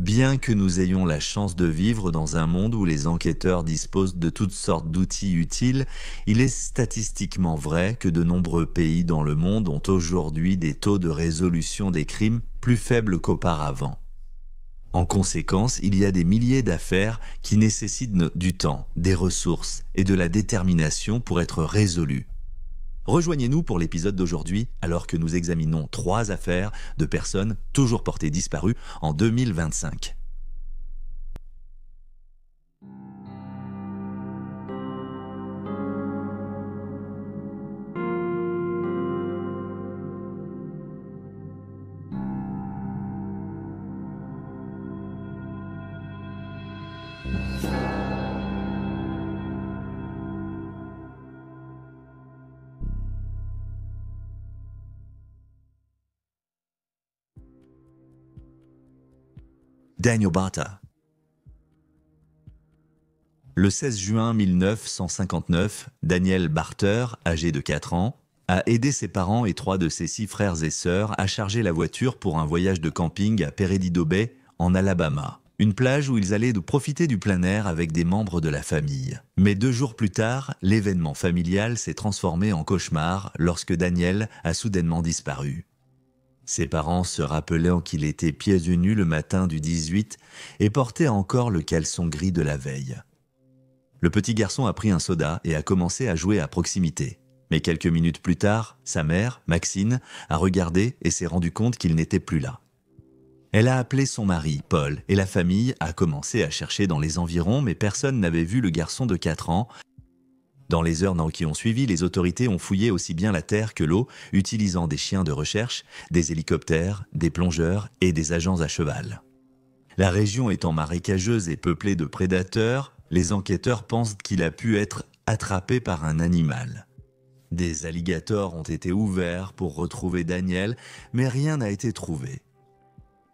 Bien que nous ayons la chance de vivre dans un monde où les enquêteurs disposent de toutes sortes d'outils utiles, il est statistiquement vrai que de nombreux pays dans le monde ont aujourd'hui des taux de résolution des crimes plus faibles qu'auparavant. En conséquence, il y a des milliers d'affaires qui nécessitent du temps, des ressources et de la détermination pour être résolues. Rejoignez-nous pour l'épisode d'aujourd'hui alors que nous examinons 3 affaires de personnes toujours portées disparues en 2025. Daniel Barter. Le 16 juin 1959, Daniel Barter, âgé de 4 ans, a aidé ses parents et 3 de ses 6 frères et sœurs à charger la voiture pour un voyage de camping à Peredido Bay, en Alabama. Une plage où ils allaient profiter du plein air avec des membres de la famille. Mais 2 jours plus tard, l'événement familial s'est transformé en cauchemar lorsque Daniel a soudainement disparu. Ses parents se rappelaient qu'il était pieds nus le matin du 18 et portait encore le caleçon gris de la veille. Le petit garçon a pris un soda et a commencé à jouer à proximité. Mais quelques minutes plus tard, sa mère, Maxine, a regardé et s'est rendu compte qu'il n'était plus là. Elle a appelé son mari, Paul, et la famille a commencé à chercher dans les environs, mais personne n'avait vu le garçon de 4 ans. Dans les heures qui ont suivi, les autorités ont fouillé aussi bien la terre que l'eau, utilisant des chiens de recherche, des hélicoptères, des plongeurs et des agents à cheval. La région étant marécageuse et peuplée de prédateurs, les enquêteurs pensent qu'il a pu être attrapé par un animal. Des alligators ont été ouverts pour retrouver Daniel, mais rien n'a été trouvé.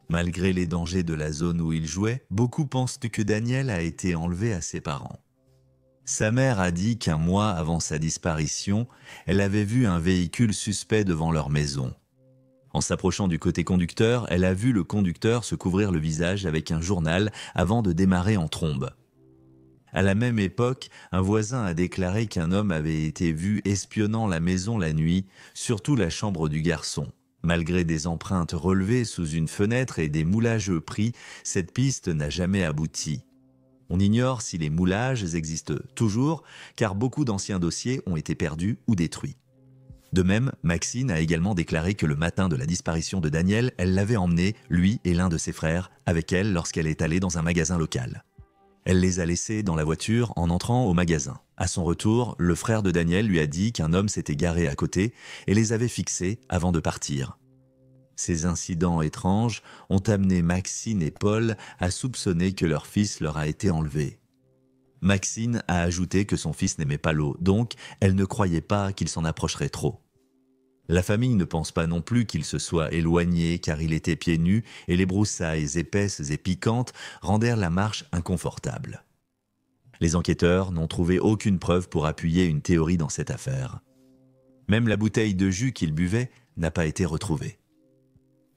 Malgré les dangers de la zone où il jouait, beaucoup pensent que Daniel a été enlevé à ses parents. Sa mère a dit qu'un mois avant sa disparition, elle avait vu un véhicule suspect devant leur maison. En s'approchant du côté conducteur, elle a vu le conducteur se couvrir le visage avec un journal avant de démarrer en trombe. À la même époque, un voisin a déclaré qu'un homme avait été vu espionnant la maison la nuit, surtout la chambre du garçon. Malgré des empreintes relevées sous une fenêtre et des moulages pris, cette piste n'a jamais abouti. On ignore si les moulages existent toujours, car beaucoup d'anciens dossiers ont été perdus ou détruits. De même, Maxine a également déclaré que le matin de la disparition de Daniel, elle l'avait emmené, lui et l'un de ses frères, avec elle lorsqu'elle est allée dans un magasin local. Elle les a laissés dans la voiture en entrant au magasin. À son retour, le frère de Daniel lui a dit qu'un homme s'était garé à côté et les avait fixés avant de partir. Ces incidents étranges ont amené Maxine et Paul à soupçonner que leur fils leur a été enlevé. Maxine a ajouté que son fils n'aimait pas l'eau, donc elle ne croyait pas qu'il s'en approcherait trop. La famille ne pense pas non plus qu'il se soit éloigné car il était pieds nus et les broussailles épaisses et piquantes rendèrent la marche inconfortable. Les enquêteurs n'ont trouvé aucune preuve pour appuyer une théorie dans cette affaire. Même la bouteille de jus qu'il buvait n'a pas été retrouvée.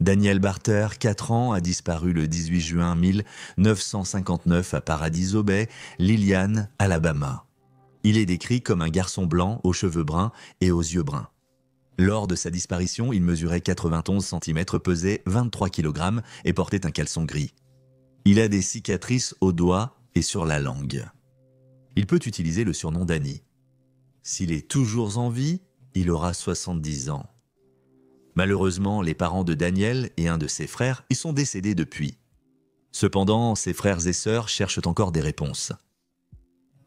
Daniel Barter, 4 ans, a disparu le 18 juin 1959 à Paradiso Bay, Lillian, Alabama. Il est décrit comme un garçon blanc aux cheveux bruns et aux yeux bruns. Lors de sa disparition, il mesurait 91 cm, pesait 23 kg et portait un caleçon gris. Il a des cicatrices aux doigts et sur la langue. Il peut utiliser le surnom Danny. S'il est toujours en vie, il aura 70 ans. Malheureusement, les parents de Daniel et un de ses frères y sont décédés depuis. Cependant, ses frères et sœurs cherchent encore des réponses.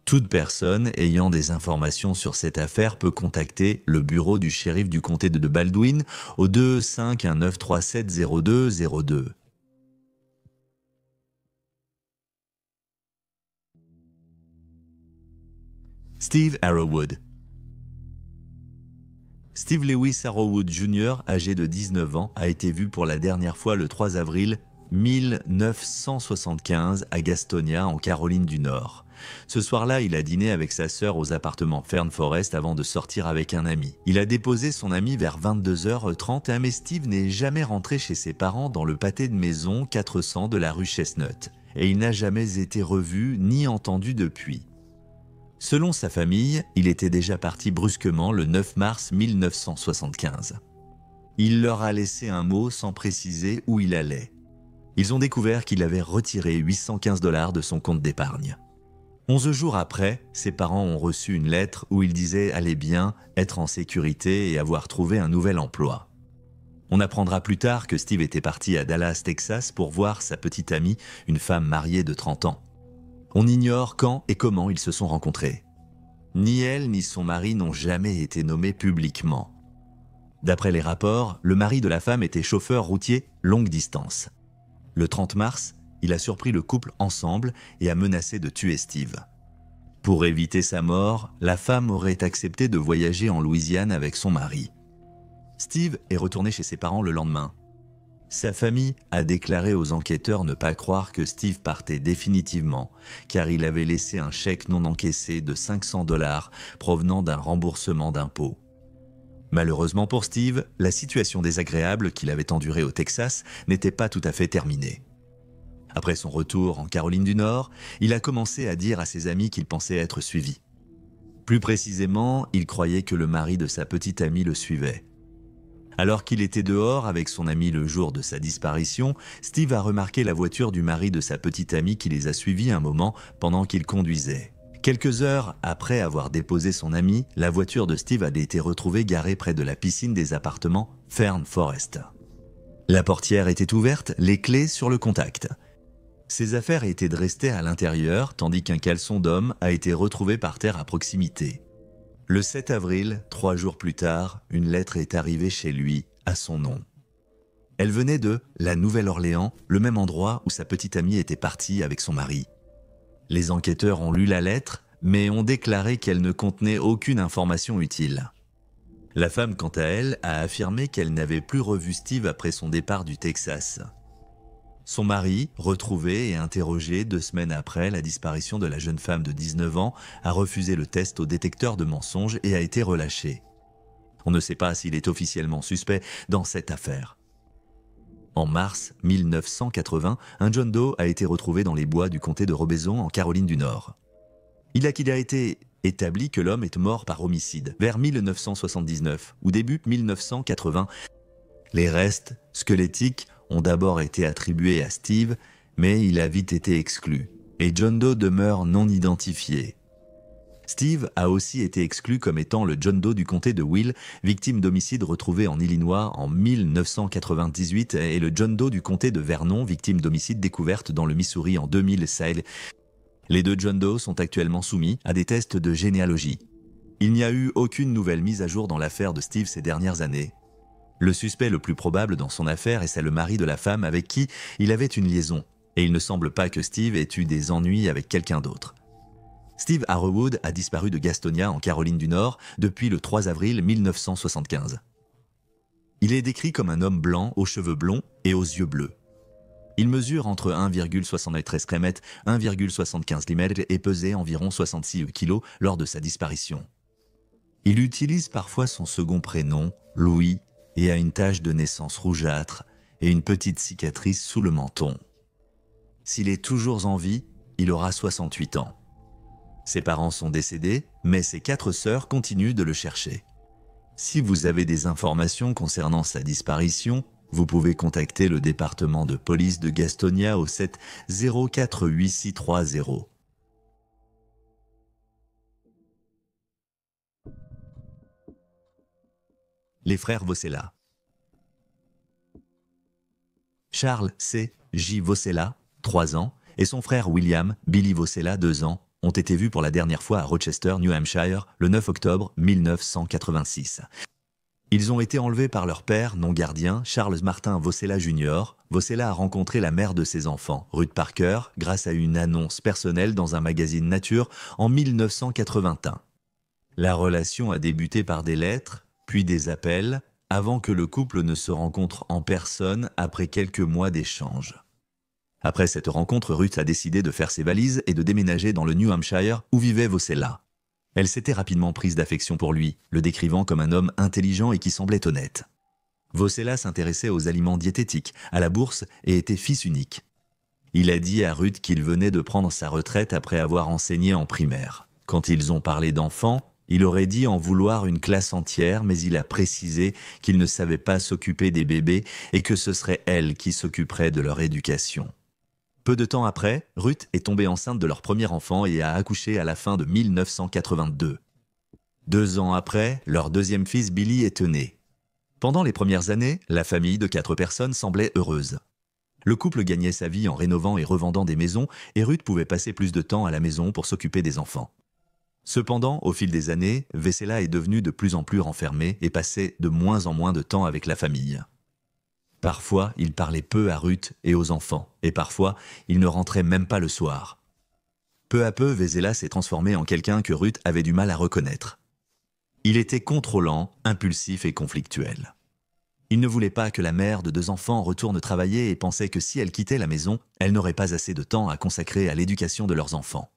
Toute personne ayant des informations sur cette affaire peut contacter le bureau du shérif du comté de Baldwin au 251-937-0202. Steve Arrowwood. Steve Lewis Arrowwood Jr., âgé de 19 ans, a été vu pour la dernière fois le 3 avril 1975 à Gastonia, en Caroline du Nord. Ce soir-là, il a dîné avec sa sœur aux appartements Fern Forest avant de sortir avec un ami. Il a déposé son ami vers 22h30, mais Steve n'est jamais rentré chez ses parents dans le pâté de maison 400 de la rue Chestnut. Et il n'a jamais été revu ni entendu depuis. Selon sa famille, il était déjà parti brusquement le 9 mars 1975. Il leur a laissé un mot sans préciser où il allait. Ils ont découvert qu'il avait retiré 815 $ de son compte d'épargne. 11 jours après, ses parents ont reçu une lettre où il disait aller bien, être en sécurité et avoir trouvé un nouvel emploi. On apprendra plus tard que Steve était parti à Dallas, Texas pour voir sa petite amie, une femme mariée de 30 ans. On ignore quand et comment ils se sont rencontrés. Ni elle ni son mari n'ont jamais été nommés publiquement. D'après les rapports, le mari de la femme était chauffeur routier longue distance. Le 30 mars, il a surpris le couple ensemble et a menacé de tuer Steve. Pour éviter sa mort, la femme aurait accepté de voyager en Louisiane avec son mari. Steve est retourné chez ses parents le lendemain. Sa famille a déclaré aux enquêteurs ne pas croire que Steve partait définitivement, car il avait laissé un chèque non encaissé de 500 $ provenant d'un remboursement d'impôts. Malheureusement pour Steve, la situation désagréable qu'il avait endurée au Texas n'était pas tout à fait terminée. Après son retour en Caroline du Nord, il a commencé à dire à ses amis qu'il pensait être suivi. Plus précisément, il croyait que le mari de sa petite amie le suivait. Alors qu'il était dehors avec son ami le jour de sa disparition, Steve a remarqué la voiture du mari de sa petite amie qui les a suivis un moment pendant qu'il conduisait. Quelques heures après avoir déposé son ami, la voiture de Steve a été retrouvée garée près de la piscine des appartements Fern Forest. La portière était ouverte, les clés sur le contact. Ses affaires étaient de rester à l'intérieur, tandis qu'un caleçon d'homme a été retrouvé par terre à proximité. Le 7 avril, 3 jours plus tard, une lettre est arrivée chez lui, à son nom. Elle venait de la Nouvelle-Orléans, le même endroit où sa petite amie était partie avec son mari. Les enquêteurs ont lu la lettre, mais ont déclaré qu'elle ne contenait aucune information utile. La femme, quant à elle, a affirmé qu'elle n'avait plus revu Steve après son départ du Texas. Son mari, retrouvé et interrogé 2 semaines après la disparition de la jeune femme de 19 ans, a refusé le test au détecteur de mensonges et a été relâché. On ne sait pas s'il est officiellement suspect dans cette affaire. En mars 1980, un John Doe a été retrouvé dans les bois du comté de Robeson en Caroline du Nord. Il a été établi que l'homme est mort par homicide vers 1979 ou début 1980. Les restes squelettiques ont d'abord été attribués à Steve, mais il a vite été exclu, et John Doe demeure non identifié. Steve a aussi été exclu comme étant le John Doe du comté de Will, victime d'homicide retrouvé en Illinois en 1998, et le John Doe du comté de Vernon, victime d'homicide découverte dans le Missouri en 2016. Les 2 John Doe sont actuellement soumis à des tests de généalogie. Il n'y a eu aucune nouvelle mise à jour dans l'affaire de Steve ces dernières années. Le suspect le plus probable dans son affaire est le mari de la femme avec qui il avait une liaison, et il ne semble pas que Steve ait eu des ennuis avec quelqu'un d'autre. Steve Arrowood a disparu de Gastonia en Caroline du Nord depuis le 3 avril 1975. Il est décrit comme un homme blanc aux cheveux blonds et aux yeux bleus. Il mesure entre 1,73 m, 1,75 mm et pesait environ 66 kg lors de sa disparition. Il utilise parfois son second prénom, Louis, et a une tache de naissance rougeâtre et une petite cicatrice sous le menton. S'il est toujours en vie, il aura 68 ans. Ses parents sont décédés, mais ses 4 sœurs continuent de le chercher. Si vous avez des informations concernant sa disparition, vous pouvez contacter le département de police de Gastonia au 7 048630. Les frères Vocella. Charles C. J. Vocella, 3 ans, et son frère William Billy Vocella, 2 ans, ont été vus pour la dernière fois à Rochester, New Hampshire, le 9 octobre 1986. Ils ont été enlevés par leur père, non gardien, Charles Martin Vocella Jr. Vocella a rencontré la mère de ses enfants, Ruth Parker, grâce à une annonce personnelle dans un magazine Nature en 1981. La relation a débuté par des lettres, puis des appels, avant que le couple ne se rencontre en personne après quelques mois d'échanges. Après cette rencontre, Ruth a décidé de faire ses valises et de déménager dans le New Hampshire où vivait Vosella. Elle s'était rapidement prise d'affection pour lui, le décrivant comme un homme intelligent et qui semblait honnête. Vosella s'intéressait aux aliments diététiques, à la bourse et était fils unique. Il a dit à Ruth qu'il venait de prendre sa retraite après avoir enseigné en primaire. Quand ils ont parlé d'enfants, il aurait dit en vouloir une classe entière, mais il a précisé qu'il ne savait pas s'occuper des bébés et que ce serait elle qui s'occuperait de leur éducation. Peu de temps après, Ruth est tombée enceinte de leur premier enfant et a accouché à la fin de 1982. 2 ans après, leur deuxième fils Billy est né. Pendant les premières années, la famille de 4 personnes semblait heureuse. Le couple gagnait sa vie en rénovant et revendant des maisons et Ruth pouvait passer plus de temps à la maison pour s'occuper des enfants. Cependant, au fil des années, Vessela est devenue de plus en plus renfermée et passait de moins en moins de temps avec la famille. Parfois, il parlait peu à Ruth et aux enfants, et parfois, il ne rentrait même pas le soir. Peu à peu, Vessela s'est transformé en quelqu'un que Ruth avait du mal à reconnaître. Il était contrôlant, impulsif et conflictuel. Il ne voulait pas que la mère de 2 enfants retourne travailler et pensait que si elle quittait la maison, elle n'aurait pas assez de temps à consacrer à l'éducation de leurs enfants.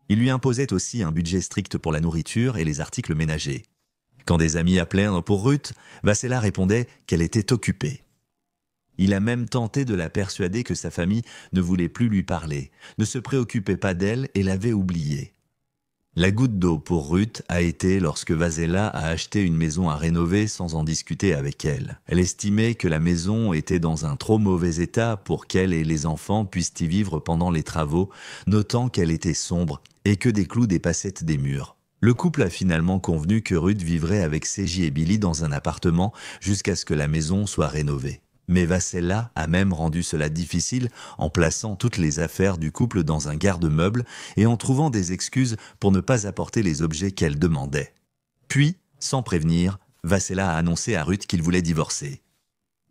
Il lui imposait aussi un budget strict pour la nourriture et les articles ménagers. Quand des amis appelaient pour Ruth, Vessela répondait qu'elle était occupée. Il a même tenté de la persuader que sa famille ne voulait plus lui parler, ne se préoccupait pas d'elle et l'avait oubliée. La goutte d'eau pour Ruth a été lorsque Vessela a acheté une maison à rénover sans en discuter avec elle. Elle estimait que la maison était dans un trop mauvais état pour qu'elle et les enfants puissent y vivre pendant les travaux, notant qu'elle était sombre et que des clous dépassaient des murs. Le couple a finalement convenu que Ruth vivrait avec Seji et Billy dans un appartement jusqu'à ce que la maison soit rénovée. Mais Vessela a même rendu cela difficile en plaçant toutes les affaires du couple dans un garde-meuble et en trouvant des excuses pour ne pas apporter les objets qu'elle demandait. Puis, sans prévenir, Vessela a annoncé à Ruth qu'il voulait divorcer.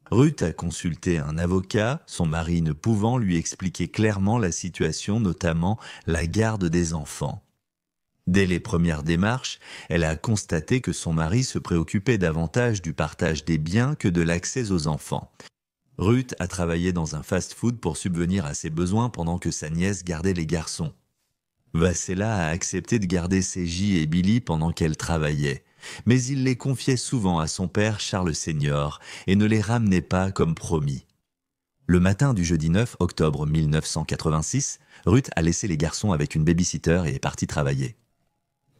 Ruth a consulté un avocat, son mari ne pouvant lui expliquer clairement la situation, notamment la garde des enfants. Dès les premières démarches, elle a constaté que son mari se préoccupait davantage du partage des biens que de l'accès aux enfants. Ruth a travaillé dans un fast-food pour subvenir à ses besoins pendant que sa nièce gardait les garçons. Vessela a accepté de garder Seji et Billy pendant qu'elle travaillait, mais il les confiait souvent à son père Charles Senior et ne les ramenait pas comme promis. Le matin du jeudi 9 octobre 1986, Ruth a laissé les garçons avec une baby-sitter et est partie travailler.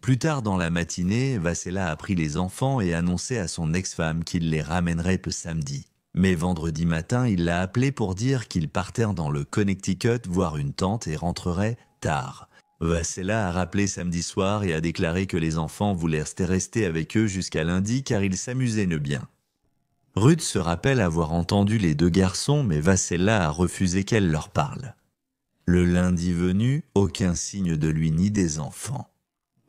Plus tard dans la matinée, Vessela a pris les enfants et annoncé à son ex-femme qu'il les ramènerait samedi. Mais vendredi matin, il l'a appelé pour dire qu'il partait dans le Connecticut voir une tante et rentrerait tard. Vessela a rappelé samedi soir et a déclaré que les enfants voulaient rester avec eux jusqu'à lundi car ils s'amusaient bien. Ruth se rappelle avoir entendu les 2 garçons, mais Vessela a refusé qu'elle leur parle. Le lundi venu, aucun signe de lui ni des enfants.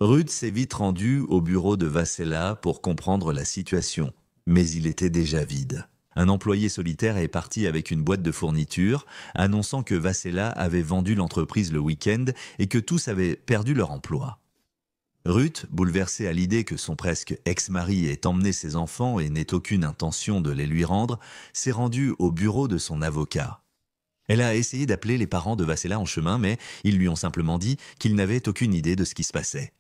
Ruth s'est vite rendue au bureau de Vessela pour comprendre la situation, mais il était déjà vide. Un employé solitaire est parti avec une boîte de fournitures, annonçant que Vessela avait vendu l'entreprise le week-end et que tous avaient perdu leur emploi. Ruth, bouleversée à l'idée que son presque ex-mari ait emmené ses enfants et n'ait aucune intention de les lui rendre, s'est rendue au bureau de son avocat. Elle a essayé d'appeler les parents de Vessela en chemin, mais ils lui ont simplement dit qu'ils n'avaient aucune idée de ce qui se passait.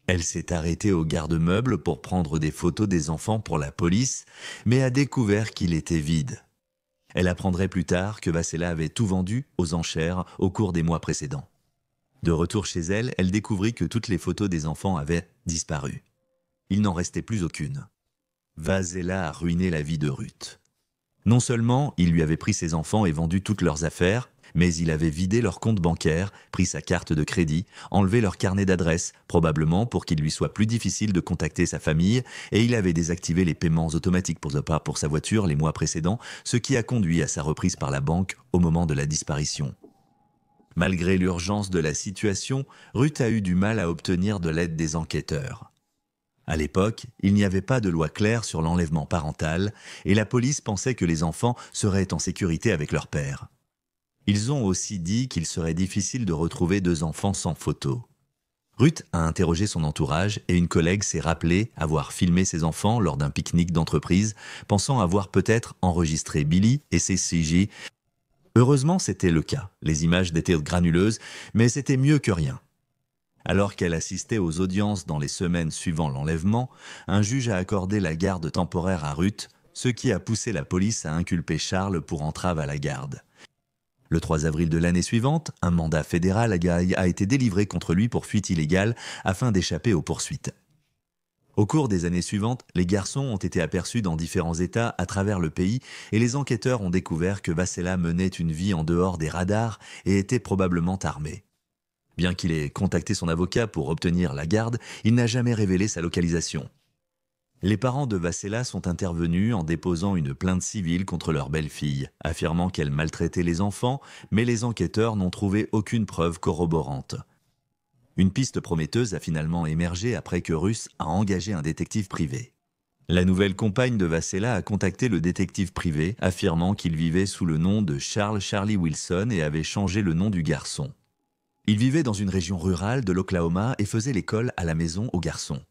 Elle s'est arrêtée au garde-meuble pour prendre des photos des enfants pour la police, mais a découvert qu'il était vide. Elle apprendrait plus tard que Vessela avait tout vendu aux enchères au cours des mois précédents. De retour chez elle, elle découvrit que toutes les photos des enfants avaient disparu. Il n'en restait plus aucune. Vessela a ruiné la vie de Ruth. Non seulement il lui avait pris ses enfants et vendu toutes leurs affaires, mais il avait vidé leur compte bancaire, pris sa carte de crédit, enlevé leur carnet d'adresse, probablement pour qu'il lui soit plus difficile de contacter sa famille, et il avait désactivé les paiements automatiques pour sa voiture les mois précédents, ce qui a conduit à sa reprise par la banque au moment de la disparition. Malgré l'urgence de la situation, Ruth a eu du mal à obtenir de l'aide des enquêteurs. À l'époque, il n'y avait pas de loi claire sur l'enlèvement parental, et la police pensait que les enfants seraient en sécurité avec leur père. Ils ont aussi dit qu'il serait difficile de retrouver 2 enfants sans photo. Ruth a interrogé son entourage et une collègue s'est rappelée avoir filmé ses enfants lors d'un pique-nique d'entreprise, pensant avoir peut-être enregistré Billy et ses CJ, Heureusement, c'était le cas. Les images étaient granuleuses, mais c'était mieux que rien. Alors qu'elle assistait aux audiences dans les semaines suivant l'enlèvement, un juge a accordé la garde temporaire à Ruth, ce qui a poussé la police à inculper Charles pour entrave à la garde. Le 3 avril de l'année suivante, un mandat fédéral a été délivré contre lui pour fuite illégale afin d'échapper aux poursuites. Au cours des années suivantes, les garçons ont été aperçus dans différents États à travers le pays et les enquêteurs ont découvert que Vasella menait une vie en dehors des radars et était probablement armé. Bien qu'il ait contacté son avocat pour obtenir la garde, il n'a jamais révélé sa localisation. Les parents de Vasella sont intervenus en déposant une plainte civile contre leur belle-fille, affirmant qu'elle maltraitait les enfants, mais les enquêteurs n'ont trouvé aucune preuve corroborante. Une piste prometteuse a finalement émergé après que Ruth a engagé un détective privé. La nouvelle compagne de Vasella a contacté le détective privé, affirmant qu'il vivait sous le nom de Charles Charlie Wilson et avait changé le nom du garçon. Il vivait dans une région rurale de l'Oklahoma et faisait l'école à la maison aux garçons.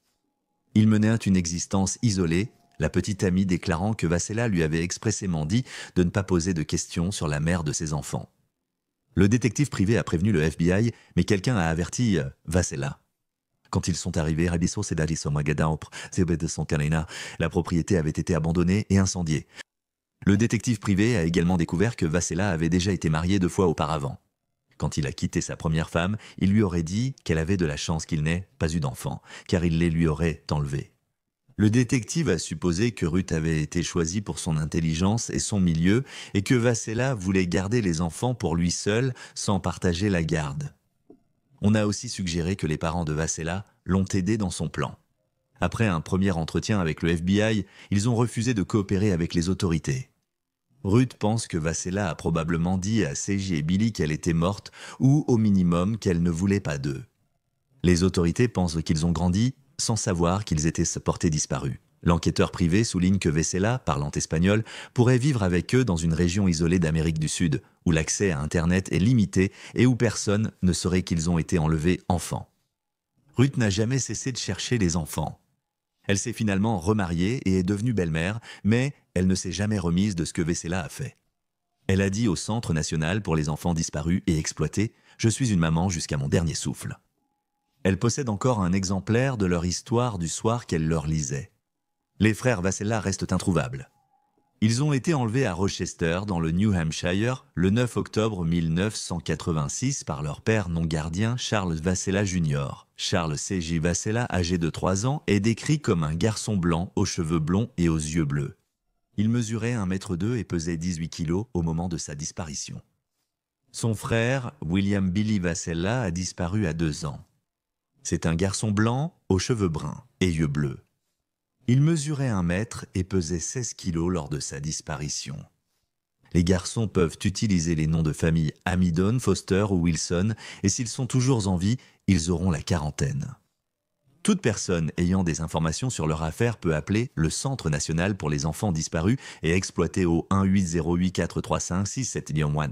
Il menait une existence isolée, la petite amie déclarant que Vasella lui avait expressément dit de ne pas poser de questions sur la mère de ses enfants. Le détective privé a prévenu le FBI, mais quelqu'un a averti Vasella. Quand ils sont arrivés, la propriété avait été abandonnée et incendiée. Le détective privé a également découvert que Vasella avait déjà été marié 2 fois auparavant. Quand il a quitté sa première femme, il lui aurait dit qu'elle avait de la chance qu'il n'ait pas eu d'enfant, car il les lui aurait enlevés. Le détective a supposé que Ruth avait été choisie pour son intelligence et son milieu, et que Vasella voulait garder les enfants pour lui seul, sans partager la garde. On a aussi suggéré que les parents de Vasella l'ont aidé dans son plan. Après un premier entretien avec le FBI, ils ont refusé de coopérer avec les autorités. Ruth pense que Vasella a probablement dit à CJ et Billy qu'elle était morte ou au minimum qu'elle ne voulait pas d'eux. Les autorités pensent qu'ils ont grandi sans savoir qu'ils étaient portés disparus. L'enquêteur privé souligne que Vasella, parlant espagnol, pourrait vivre avec eux dans une région isolée d'Amérique du Sud, où l'accès à Internet est limité et où personne ne saurait qu'ils ont été enlevés enfants. Ruth n'a jamais cessé de chercher les enfants. Elle s'est finalement remariée et est devenue belle-mère, mais elle ne s'est jamais remise de ce que Vasella a fait. Elle a dit au Centre national pour les enfants disparus et exploités « Je suis une maman jusqu'à mon dernier souffle ». Elle possède encore un exemplaire de leur histoire du soir qu'elle leur lisait. Les frères Vasella restent introuvables. Ils ont été enlevés à Rochester, dans le New Hampshire, le 9 octobre 1986 par leur père non gardien Charles Vasella Jr. Charles C.J. Vasella, âgé de 3 ans, est décrit comme un garçon blanc aux cheveux blonds et aux yeux bleus. Il mesurait 1,2 m et pesait 18 kg au moment de sa disparition. Son frère, William Billy Vasella, a disparu à 2 ans. C'est un garçon blanc aux cheveux bruns et yeux bleus. Il mesurait 1 m et pesait 16 kg lors de sa disparition. Les garçons peuvent utiliser les noms de famille Amidon, Foster ou Wilson, et s'ils sont toujours en vie, ils auront la quarantaine. Toute personne ayant des informations sur leur affaire peut appeler le Centre national pour les enfants disparus et exploiter au 1-808-435-6701.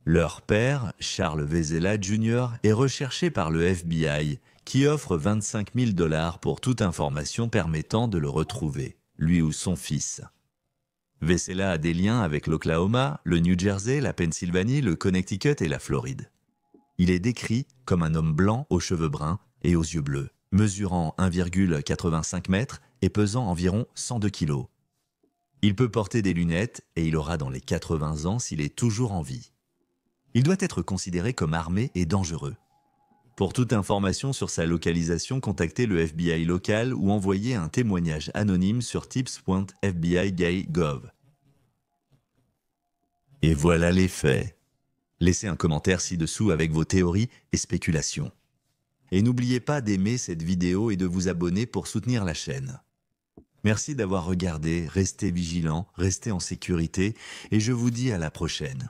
Leur père, Charles Vasella Jr., est recherché par le FBI, qui offre 25 000 $ pour toute information permettant de le retrouver, lui ou son fils. Vasella a des liens avec l'Oklahoma, le New Jersey, la Pennsylvanie, le Connecticut et la Floride. Il est décrit comme un homme blanc aux cheveux bruns et aux yeux bleus, mesurant 1,85 m et pesant environ 102 kg. Il peut porter des lunettes et il aura dans les 80 ans s'il est toujours en vie. Il doit être considéré comme armé et dangereux. Pour toute information sur sa localisation, contactez le FBI local ou envoyez un témoignage anonyme sur tips.fbi.gov. Et voilà les faits. Laissez un commentaire ci-dessous avec vos théories et spéculations. Et n'oubliez pas d'aimer cette vidéo et de vous abonner pour soutenir la chaîne. Merci d'avoir regardé, restez vigilants, restez en sécurité et je vous dis à la prochaine.